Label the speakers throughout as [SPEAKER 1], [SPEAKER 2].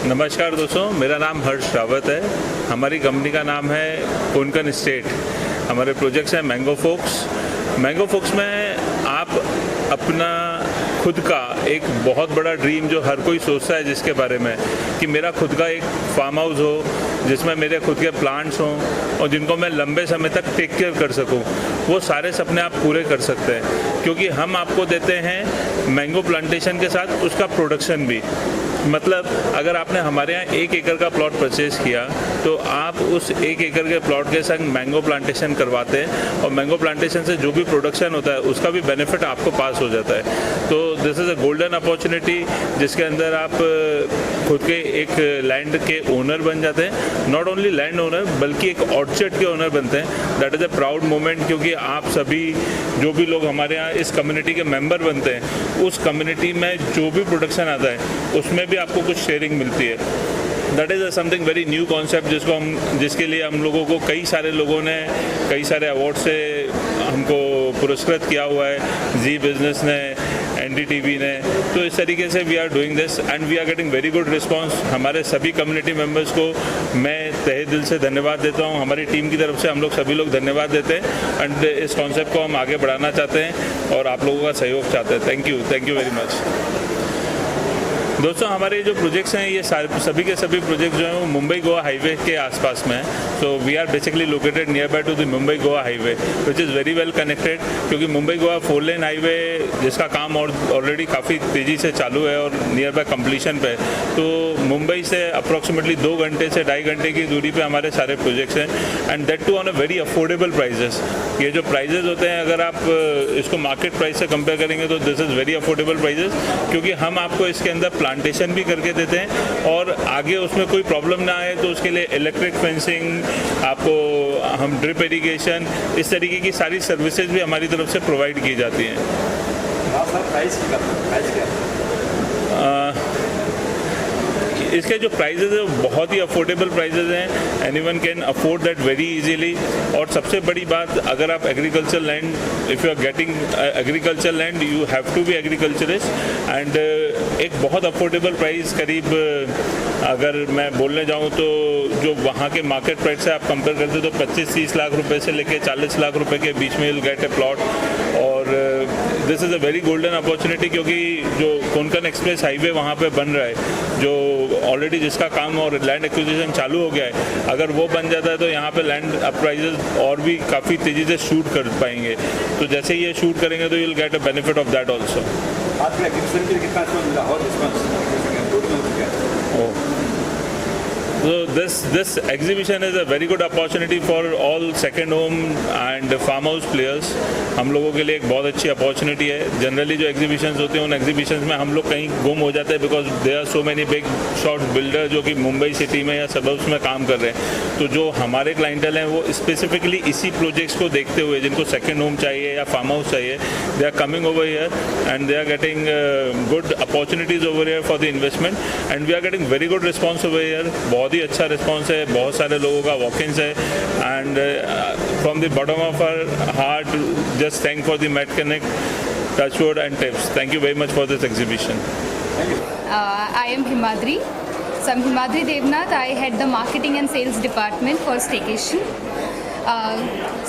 [SPEAKER 1] नमस्कार दोस्तों, मेरा नाम हर्ष रावत है। हमारी कंपनी का नाम है कोंकण एस्टेट। हमारे प्रोजेक्ट्स हैं मैंगो फोक्स में आप अपना खुद का एक बहुत बड़ा ड्रीम जो हर कोई सोचता है जिसके बारे में कि मेरा खुद का एक फार्म हाउस हो जिसमें मेरे खुद के प्लांट्स हों और जिनको मैं लंबे समय तक टेक केयर कर सकूं, वो सारे सपने आप पूरे कर सकते हैं क्योंकि हम आपको देते हैं मैंगो प्लांटेशन के साथ उसका प्रोडक्शन भी। मतलब अगर आपने हमारे यहाँ 1 एकड़ का प्लॉट परचेज़ किया तो आप उस 1 एकड़ के प्लॉट के संग मैंगो प्लांटेशन करवाते हैं और मैंगो प्लांटेशन से जो भी प्रोडक्शन होता है उसका भी बेनिफिट आपको पास हो जाता है। तो this is a golden opportunity जिसके अंदर आप खुद के एक लैंड के ओनर बन जाते हैं। नॉट ओनली लैंड ओनर बल्कि एक ऑर्चर्ड के ओनर बनते हैं। That is a proud moment क्योंकि आप सभी जो भी लोग हमारे यहाँ इस कम्युनिटी के मेंबर बनते हैं उस कम्युनिटी में जो भी प्रोडक्शन आता है उसमें भी आपको कुछ शेयरिंग मिलती है। That is something very new concept जिसके लिए हम लोगों को कई सारे लोगों ने कई सारे अवार्ड से हमको पुरस्कृत किया हुआ है। जी बिजनेस ने, NDTV ने। तो इस तरीके से we are doing this and we are getting very good response. हमारे सभी कम्युनिटी मेंबर्स को मैं तहे दिल से धन्यवाद देता हूँ। हमारी टीम की तरफ से हम लोग सभी लोग धन्यवाद देते हैं एंड इस कॉन्सेप्ट को हम आगे बढ़ाना चाहते हैं और आप लोगों का सहयोग चाहते हैं। Thank you very much. दोस्तों, हमारे जो प्रोजेक्ट्स हैं ये सभी के सभी प्रोजेक्ट जो हैं वो मुंबई गोवा हाईवे के आसपास में हैं। So we are basically located nearby to the Mumbai Goa highway which is very well connected क्योंकि मुंबई गोवा 4 लेन हाईवे जिसका काम ऑलरेडी काफ़ी तेज़ी से चालू है और नियर बाय कम्प्लीशन पे। तो मुंबई से अप्रॉक्सीमेटली 2 घंटे से 2.5 घंटे की दूरी पे हमारे सारे प्रोजेक्ट्स हैं and that too on a very affordable prices. ये जो प्राइजेस होते हैं अगर आप इसको मार्केट प्राइस से कंपेयर करेंगे तो this is very affordable prices क्योंकि हम आपको इसके अंदर प्लांटेशन भी करके देते हैं और आगे उसमें कोई प्रॉब्लम ना आए तो उसके लिए इलेक्ट्रिक फेंसिंग, आपको हम ड्रिप इरिगेशन, इस तरीके की सारी सर्विसेज भी हमारी तरफ से प्रोवाइड की जाती हैं। इसके जो प्राइजेज है वो बहुत ही अफोर्डेबल प्राइजेज हैं। Anyone can afford that very easily. और सबसे बड़ी बात, अगर आप agriculture land, if you are getting agriculture land you have to be agriculturist and एक बहुत अफोर्डेबल प्राइस करीब अगर मैं बोलने जाऊँ तो जो वहाँ के मार्केट प्राइस से आप कंपेयर करते हो तो 25-30 लाख रुपए से लेके 40 लाख रुपए के बीच में you'll get a plot। और this is a very golden opportunity क्योंकि जो कोंकण एक्सप्रेस हाईवे वहाँ पे बन रहा है, जो ऑलरेडी जिसका काम और लैंड एक्विजिशन चालू हो गया है, अगर वो बन जाता है तो यहाँ पे लैंड प्राइजेस और भी काफ़ी तेज़ी से शूट कर पाएंगे। तो जैसे ही ये शूट करेंगे तो you'll get a benefit of that also। So this exhibition is a very good opportunity for all second home and farm house players। हम लोगों के लिए एक बहुत अच्छी अपॉर्चुनिटी है। जनरली जो एग्जीबिशंस होते हैं उन एग्जीबिशंस में हम लोग कहीं गुम हो जाते हैं because there are so many big shot builder जो कि मुंबई सिटी में या सबर्ब्स में काम कर रहे हैं। तो जो हमारे क्लाइंटल हैं वो स्पेसिफिकली इसी प्रोजेक्ट्स को देखते हुए जिनको सेकेंड होम चाहिए या फार्म हाउस चाहिए, they are coming over here and they are getting good opportunities over here for the investment and we are getting very good response over here. बहुत ही अच्छा रिस्पॉन्स है, बहुत सारे लोगों का वॉक-इन्स है and from the bottom of our heart just thank for the MedConnect, Touchwood and tips. Thank you very much for this exhibition.
[SPEAKER 2] I am Himadri. So I'm Himadri Devnath. I head the marketing and sales department for Staycation.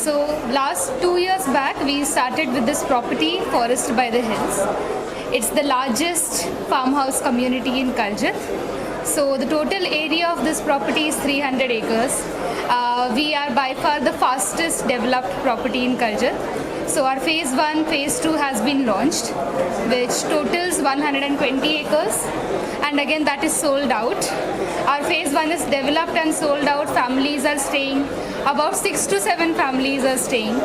[SPEAKER 2] So last 2 years back we started with this property, Forest by the Hills. It's the largest farmhouse community in Karjat. So the total area of this property is 300 acres. We are by far the fastest developed property in Karjat. So our phase 1, phase 2 has been launched, which totals 120 acres, and again that is sold out. Our phase 1 is developed and sold out. Families are staying, about 6 to 7 families are staying,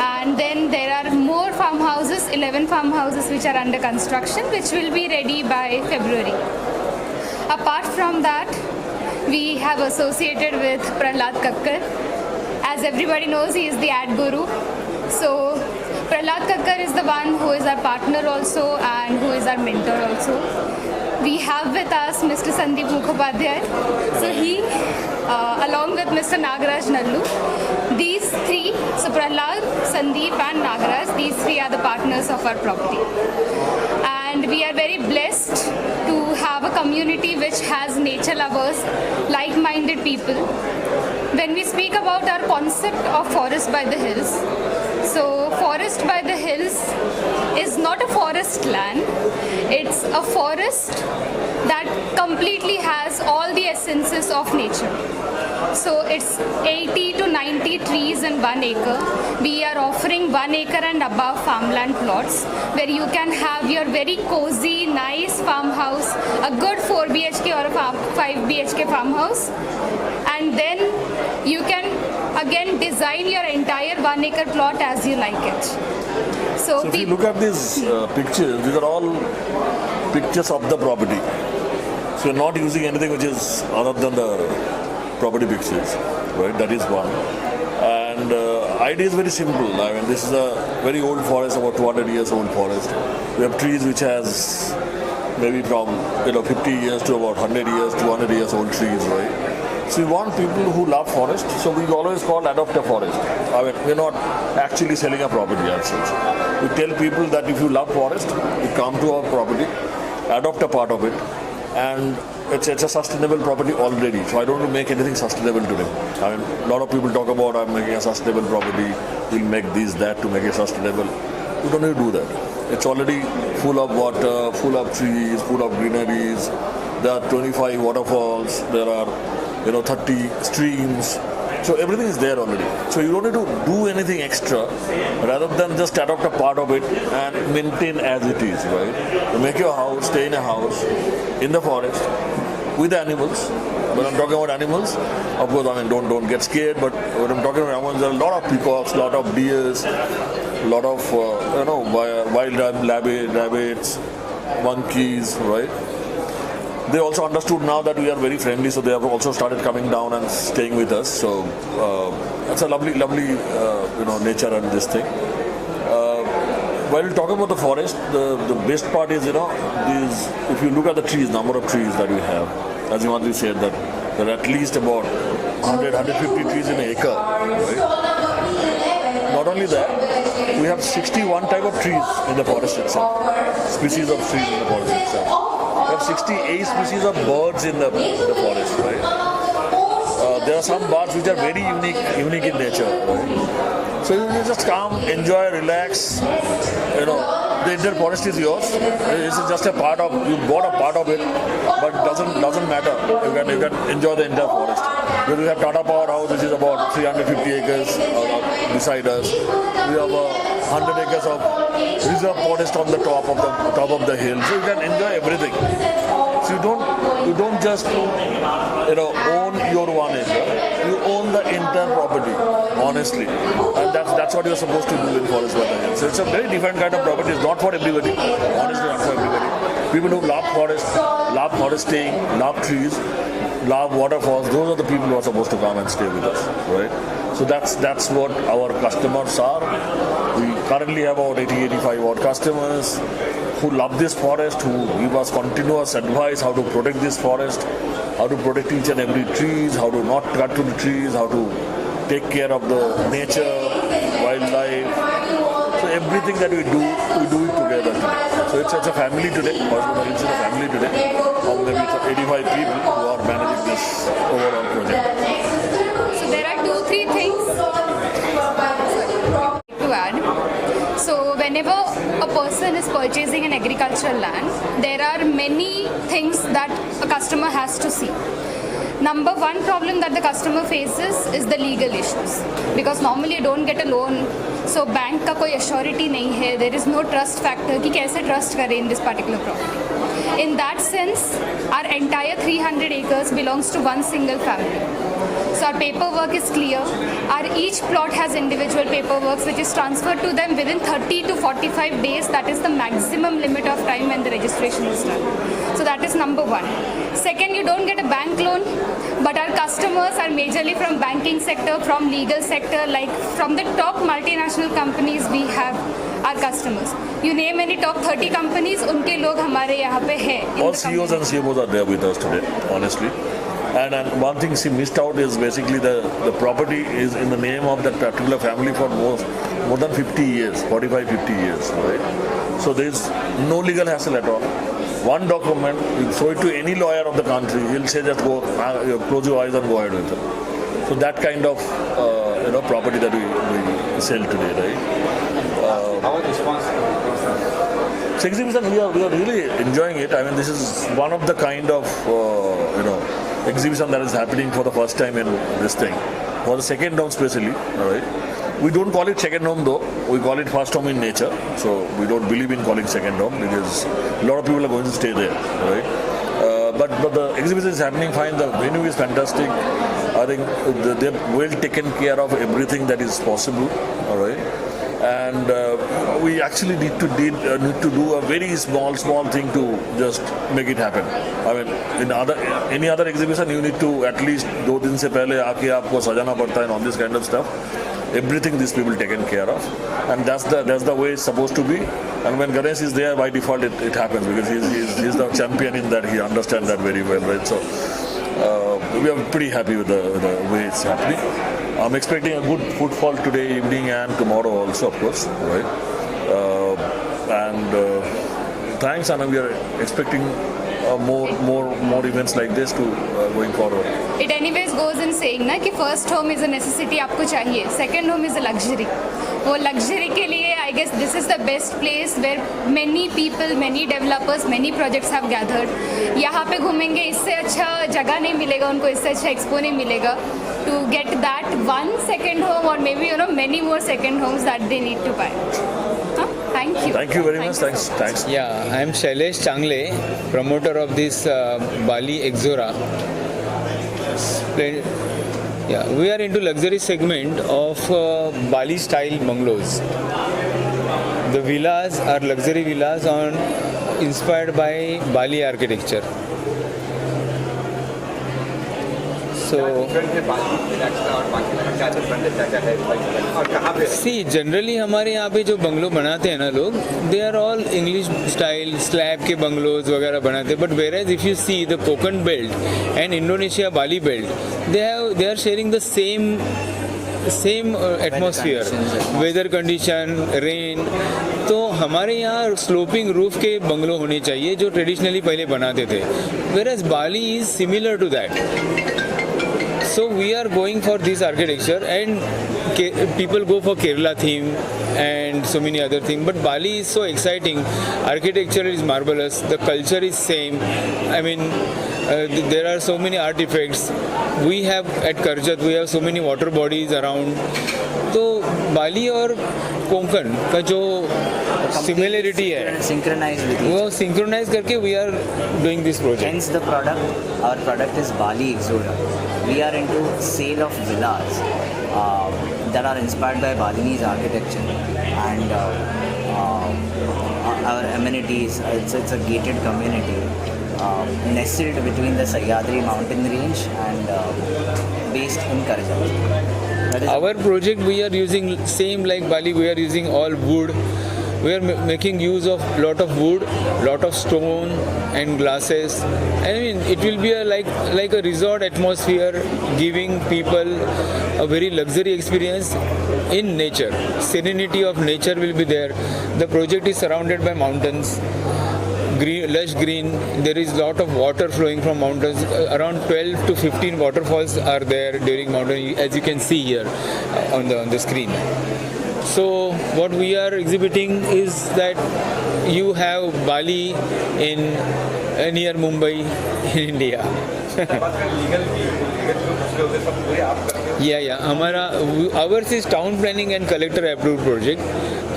[SPEAKER 2] and then there are more farmhouses, 11 farmhouses which are under construction, which will be ready by February. Apart from that, we have associated with Prahlad Kakkar. As everybody knows, he is the ad guru. So Prahlad Kakkar is the one who is our partner also and who is our mentor also. We have with us Mr. Sandeep Mukhopadhyay. So he, along with Mr. Nagaraj Nallu, these three, so Prahlad, Sandeep and Nagaraj, these three are the partners of our property. And and we are very blessed to have a community which has nature lovers, like-minded people. When we speak about our concept of Forest by the Hills, so Forest by the Hills is not a forest land, it's a forest that completely has all the essences of nature. So it's 80 to 90 trees in 1 acre. We are offering 1 acre and above farmland plots where you can have your very cozy, nice farmhouse, a good 4 BHK or a 5 BHK farmhouse, and then you can again design your entire 1 acre plot as you like it.
[SPEAKER 3] So if you look at these pictures, these are all pictures of the property. So you're not using anything which is other than the property pictures, right? That is one. And idea is very simple. I mean, this is a very old forest, about 200 years old forest. We have trees which has maybe from 50 years to about 100 years, 200 years old trees, right? So we want people who love forest. So we always call adopt a forest. I mean, we're not actually selling a property as such. We tell people that if you love forest, you come to our property, adopt a part of it, and it's a sustainable property already. So I don't want to make anything sustainable today. I mean, a lot of people talk about I'm making a sustainable property, we'll make this, that to make it sustainable. You don't need to do that. It's already full of water, full of trees, full of greeneries. There are 25 waterfalls, there are 30 streams. So everything is there already. So you don't need to do anything extra rather than just adopt a part of it and maintain as it is, right? You make your house, stay in a house, in the forest, with animals. When I'm talking about animals, of course, I mean, don't get scared, but when I'm talking about animals, there are a lot of peacocks, a lot of deers, a lot of, wild rabbits, monkeys, right? They also understood now that we are very friendly, so they have also started coming down and staying with us. So it's a lovely, nature and this thing. While we talk about the forest, the best part is, these. If you look at the trees, number of trees that we have, as Himadri said, that there are at least about 100, 150 trees in an acre. Right? Not only that, we have 61 type of trees in the forest itself, species of trees in the forest itself. We have 68 species of birds in the forest, right? There are some birds which are very unique in nature, right? So you just come, enjoy, relax. The entire forest is yours. This is just a part of, you bought a part of it, but it doesn't matter. You can enjoy the entire forest. We have Tata Power House, which is about 350 acres beside us. We have 100 acres of reserve forest on the top of the hill, so you can enjoy everything. So you don't just own your 1 acre. You own the entire property, honestly, and that's what you're supposed to do in Forest by the Hills. So it's a very different kind of property. It's not for everybody. Honestly, not for everybody. People who love foresting, love trees, love waterfalls. Those are the people who are supposed to come and stay with us, right? So that's what our customers are. We currently have about 80-85 odd customers who love this forest, who give us continuous advice how to protect this forest, how to protect each and every trees, how to not cut to the trees, how to take care of the nature, wildlife. So everything that we do it together today. So it's a family today. It's a family today of maybe 85 people who are managing this overall project.
[SPEAKER 2] So there are 2-3 things to add. So whenever a person is purchasing an agricultural land, there are many things that a customer has to see. Number one problem that the customer faces is the legal issues, because normally you don't get a loan, so bank का कोई assurity नहीं है, there is no trust factor कि कैसे trust करें in this particular property. In that sense, our entire 300 acres belongs to one single family. So our paperwork is clear. Our each plot has individual paperwork which is transferred to them within 30 to 45 days. That is the maximum limit of time when the registration is done. So that is number one. Second, you don't get a bank loan, but our customers are majorly from banking sector, from legal sector, like from the top multinational companies we have our customers. You name any top 30 companies, उनके लोग हमारे यहाँ पे हैं.
[SPEAKER 3] All CEOs and CMOs are there with us today, honestly. And one thing she missed out is basically the property is in the name of that particular family for more than 50 years, 45, 50 years, right? So there is no legal hassle at all. One document, you show it to any lawyer of the country, he'll say just go, close your eyes and go ahead with it. So that kind of property that we sell today, right?
[SPEAKER 4] How was the response?
[SPEAKER 3] So exhibition, we are really enjoying it. I mean, this is one of the kind of exhibition that is happening for the first time in this thing, for the second home especially. All right, we don't call it second home though. We call it first home in nature. So we don't believe in calling second home because a lot of people are going to stay there. Right, but the exhibition is happening fine. The venue is fantastic. I think they've well taken care of everything that is possible. All right. And we actually need to do a very small thing to just make it happen. I mean, in any other exhibition, you need to at least 2 दिन से पहले आके आपको सजाना पड़ता है and all this kind of stuff. Everything these people taken care of, and that's the way it's supposed to be. And when Ganesh is there, by default it happens because he's the champion in that. He understands that very well, right? So we are pretty happy with the way it's happening. I'm expecting a good footfall today evening and tomorrow also, of course, right? Thanks, Anna. We are expecting more events like this to going forward.
[SPEAKER 2] It anyways goes in saying ना कि first home is a necessity आपको चाहिए, second home is a luxury. वो luxury के लिए I guess this is the best place where many people, many developers, many projects have gathered. यहाँ पे घूमेंगे इससे अच्छा जगह नहीं मिलेगा उनको, इससे अच्छा एक्सपो नहीं मिलेगा. To get that one second home or maybe many more second homes that they need to buy. Thank you.
[SPEAKER 3] Thank you very much. Thanks.
[SPEAKER 5] Yeah, I am Shailesh Changle, promoter of this Bali Exora. Yeah, we are into luxury segment of Bali style bungalows. The villas are luxury villas inspired by Bali architecture. So, see, generally हमारे यहाँ पे जो bungalow बनाते हैं ना लोग, they are all English style slab के bungalows वगैरह बनाते हैं. But whereas if you see the Konkan belt and Indonesia Bali belt, they are sharing the same atmosphere, weather condition, rain. तो हमारे यहाँ sloping roof के बंगलो होने चाहिए जो traditionally पहले बनाते थे. Whereas Bali is similar to that. So we are going for this architecture, and people go for Kerala theme and so many other things. But Bali is so exciting. Architecture is marvelous. The culture is same. I mean, there are so many artifacts. We have at Karjat, we have so many water bodies around. तो बाली और कोंकण का जो similarity है वो synchronise करके we are doing this project.
[SPEAKER 6] Hence the product, our product is Bali Exora. We are into sale of villas that are inspired by Balinese architecture and our amenities. It's a gated community nestled between the Sahyadri mountain range and based in Karjat.
[SPEAKER 5] Our project, we are using same like Bali. We are using all wood. We are making use of lot of wood, lot of stone and glasses. I mean, it will be like a resort atmosphere, giving people a very luxury experience in nature. Serenity of nature will be there. The project is surrounded by mountains. Green, lush green. There is lot of water flowing from mountains. Around 12 to 15 waterfalls are there during mountain, as you can see here on the screen. So what we are exhibiting is that you have Bali in near Mumbai in India. Yeah. Ours is town planning and collector approved project,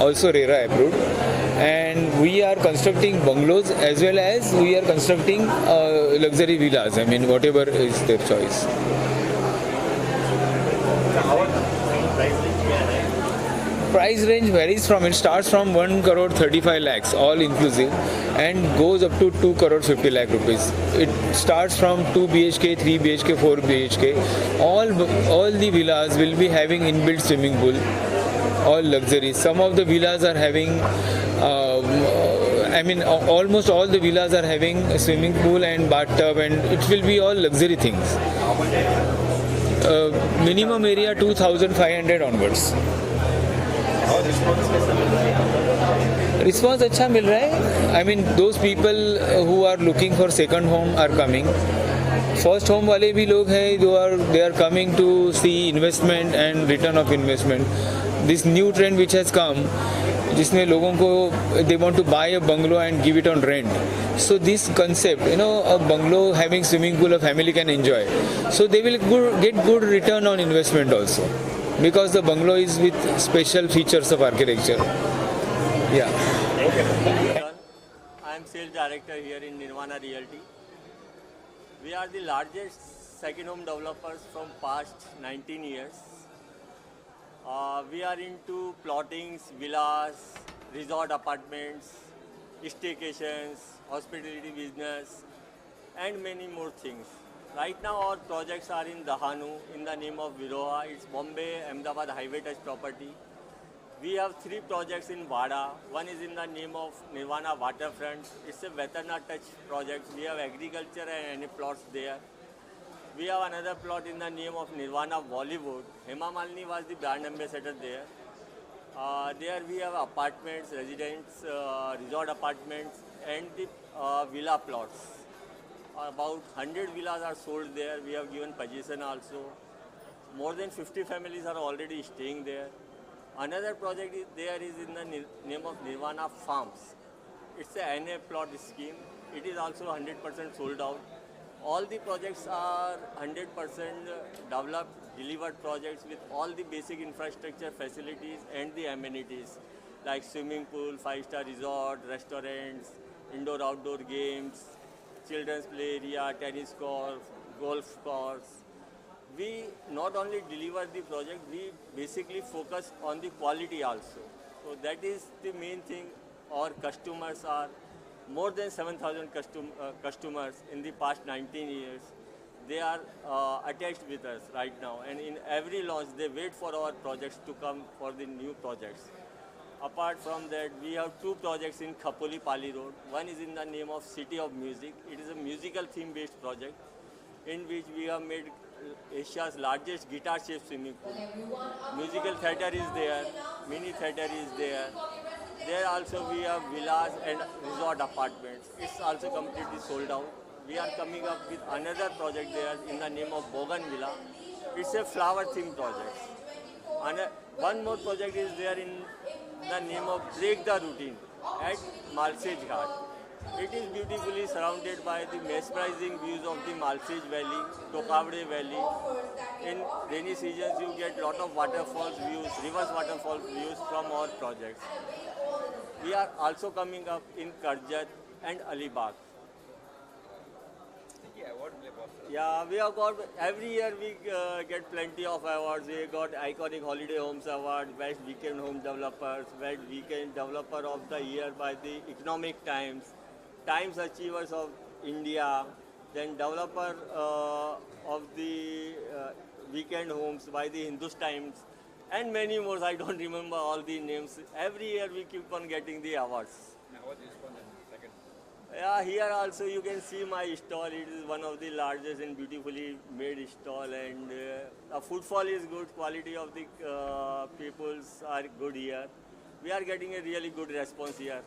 [SPEAKER 5] also RERA approved. And we are constructing bungalows as well as we are constructing luxury villas. I mean, whatever is their choice. Price range varies from, it starts from 1 crore 35 lakhs, all inclusive, and goes up to 2 crore 50 lakh rupees. It starts from 2 BHK, 3 BHK, 4 BHK. All the villas will be having inbuilt swimming pool. All luxury. Some of the villas are having I mean, almost all the villas are having a swimming pool and bathtub, and it will be all luxury things. Minimum area 2,500 onwards. Response अच्छा मिल रहा है. I mean those people who are looking for second home are coming. First home वाले भी लोग हैं जो they are coming to see investment and return of investment. This new trend which has come, जिसमें लोगों को they want to buy a bungalow and give it on rent. So this concept, a bungalow having swimming pool, a family can enjoy. So they will get good return on investment also, because the bungalow is with special features of architecture. Yeah.
[SPEAKER 4] I am sales director here in Nirvana Realty. We are the largest second home developers from past 19 years. We are into plottings, villas, resort apartments, staycations, hospitality business, and many more things. Right now our projects are in Dahanu in the name of Viroha. It's Bombay-Ahmedabad highway touch property. We have 3 projects in Vada. One is in the name of Nirvana Waterfront. It's a Veterana touch project. We have agriculture and any plots there. We have another plot in the name of Nirvana Bollywood. Hema Malini was the brand ambassador there. There we have apartments, residents, resort apartments, and the villa plots. About 100 villas are sold there. We have given possession also. More than 50 families are already staying there. Another project is in the name of Nirvana Farms. It's a NA plot scheme. It is also 100% sold out. All the projects are 100% developed, delivered projects with all the basic infrastructure facilities and the amenities like swimming pool, 5-star resort, restaurants, indoor-outdoor games, children's play area, tennis courts, golf course. We not only deliver the project, we basically focus on the quality also. So that is the main thing. Our customers are more than 7,000 customers in the past 19 years. They are attached with us right now, and in every launch they wait for our projects to come for the new projects. Apart from that, we have 2 projects in Khapoli Pali Road. One is in the name of City of Music. It is a musical theme-based project in which we have made Asia's largest guitar-shaped swimming pool. Musical theatre is there, mini theatre is there. There also we have villas and resort apartments. It's also completely sold out. We are coming up with another project there in the name of Bogan Villa. It's a flower themed project. And one more project is there in the name of Break the Routine at Malsej Ghat. It is beautifully surrounded by the mesmerizing views of the Malsej Valley, Tokavde Valley. In rainy seasons you get lot of waterfalls views, reverse waterfall views from our projects. We are also coming up in Karjat and Alibag. Yeah, we have got, every year we get plenty of awards. We got Iconic Holiday Homes Award, Best Weekend Home Developers, Best Weekend Developer of the Year by the Economic Times, Times Achievers of India, then Developer of the Weekend Homes by the Hindus Times, and many more. I don't remember all the names. Every year we keep on getting the awards. Yeah, here also you can see my stall. It is one of the largest and beautifully made stall, and the footfall is good. Quality of the peoples are good here. We are getting a really good response here.